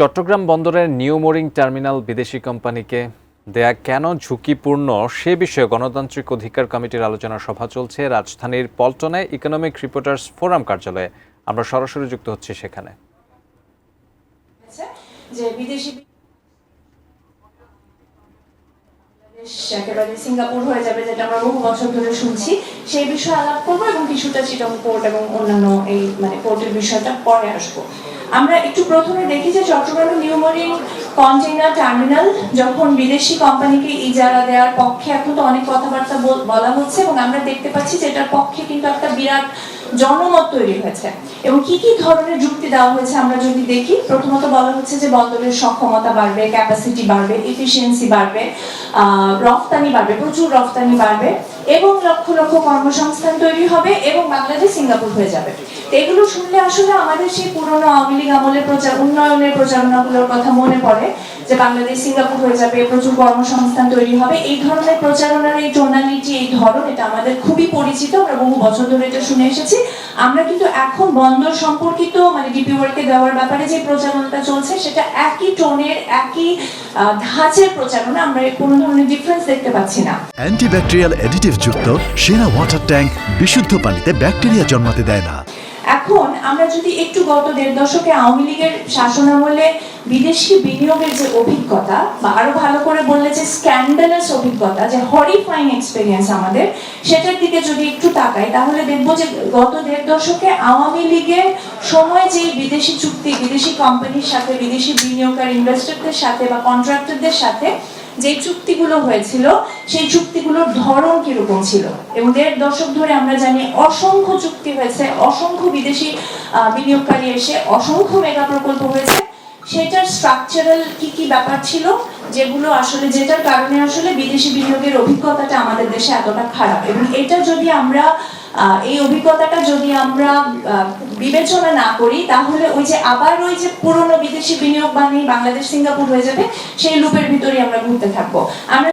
চট্টগ্রাম বন্দরের new mooring terminal বিদেশি কোম্পানিকে দেয়া কেন ঝুঁকিপূর্ণ সে বিষয়ে গণতান্ত্রিক অধিকার কমিটির আলোচনা সভা চলছে রাজধানীর পল্টনে ইকোনমিক রিপোর্টার্স ফোরাম কার্যালয়ে। আমরা সরাসরি যুক্ত হচ্ছি সেখানে। একেবারে সিঙ্গাপুর হয়ে যাবে, যেটা আমরা বহু বছর ধরে শুনছি, সেই বিষয়ে আলাপ করবো এবং কিছুটা চিটং পোর্ট এবং অন্যান্য এই পোর্টের বিষয়টা পরে আসবো। আমরা একটু প্রথমে দেখি যে চট্টগ্রামের নিউ মোরিং কন্টেইনার টার্মিনাল যখন বিদেশি কোম্পানিকে ইজারা দেওয়ার পক্ষে এখন তো অনেক কথাবার্তা বলা হচ্ছে এবং আমরা দেখতে পাচ্ছি যে এটার পক্ষে কিন্তু একটা বিরাট জনমত তৈরি হয়েছে এবং কি কি ধরনের যুক্তি দেওয়া হয়েছে আমরা যদি দেখি। প্রথমত বলা হচ্ছে যে বন্দরের সক্ষমতা বাড়বে, ক্যাপাসিটি বাড়বে, এফিসিয়েন্সি বাড়বে, রফতানি বাড়বে, প্রচুর রফতানি বাড়বে এবং লক্ষ লক্ষ কর্মসংস্থান তৈরি হবে এবং বাংলাদেশ সিঙ্গাপুর হয়ে যাবে। এগুলো শুনলে আসলে আমাদের সেই পুরনো আওয়ামী লীগ আমলের উন্নয়নের প্রচারণাগুলোর কথা মনে পড়ে যে বাংলাদেশ সিঙ্গাপুর হয়ে যাবে, প্রচুর কর্মসংস্থান তৈরি হবে। এই ধরনের প্রচারণার এই টোনালিটি, এই ধরন, এটা আমাদের খুবই পরিচিত, আমরা বহু বছর ধরে এটা শুনে এসেছি। আমরা কিন্তু এখন বন্দর সম্পর্কিত ডিপি ওয়ার্কে দেওয়ার ব্যাপারে যে প্রচারণাটা চলছে সেটা একই টোনের, একই ধাঁচের প্রচারণা, আমরা কোনো ধরনের ডিফারেন্স দেখতে পাচ্ছি না। অ্যান্টিব্যাকটেরিয়াল অ্যাডিটিভ যুক্ত সেরা ওয়াটার ট্যাঙ্ক বিশুদ্ধ পানিতে ব্যাকটেরিয়া জন্মাতে দেয় না। এখন আমরা যদি একটু গত ১.৫ দশকে আওয়ামী লীগের শাসনামলে বিদেশি বিনিয়োগের যে অভিজ্ঞতা, বা আরো ভালো করে বললে যে স্ক্যান্ডালাস অভিজ্ঞতা, যে হরিফাইং এক্সপেরিয়েন্স আমাদের, সেটার দিকে যদি একটু তাকাই তাহলে দেখবো যে গত ১.৫ দশকে আওয়ামী লীগের সময় যে বিদেশি চুক্তি, বিদেশি কোম্পানির সাথে, বিদেশি বিনিয়োগকারী ইনভেস্টরদের সাথে বা কন্ট্রাক্টরদের সাথে যে চুক্তিগুলো হয়েছিল, সেই চুক্তিগুলোর ধরন কিরকম ছিল। এবং ১.৫ দশক ধরে আমরা জানি অসংখ্য চুক্তি হয়েছে, অসংখ্য বিদেশি বিনিয়োগকারী এসে অসংখ্য মেগা প্রকল্প হয়েছে। সেটার স্ট্রাকচারাল কি কি ব্যাপার ছিল যেগুলো আসলে, যেটার কারণে আসলে বিদেশি বিনিয়োগের অভিজ্ঞতাটা আমাদের দেশে এতটা খারাপ। এবং এটা যদি আমরা এই অভিজ্ঞতাটা যদি আমরা বিবেচনা না করি তাহলে ওই যে পুরনো বিদেশি বিনিয়োগ বানিয়ে বাংলাদেশ সিঙ্গাপুর হয়ে যাবে, সেই লুপের ভিতরে আমরা ঘুরতে থাকবো। আমরা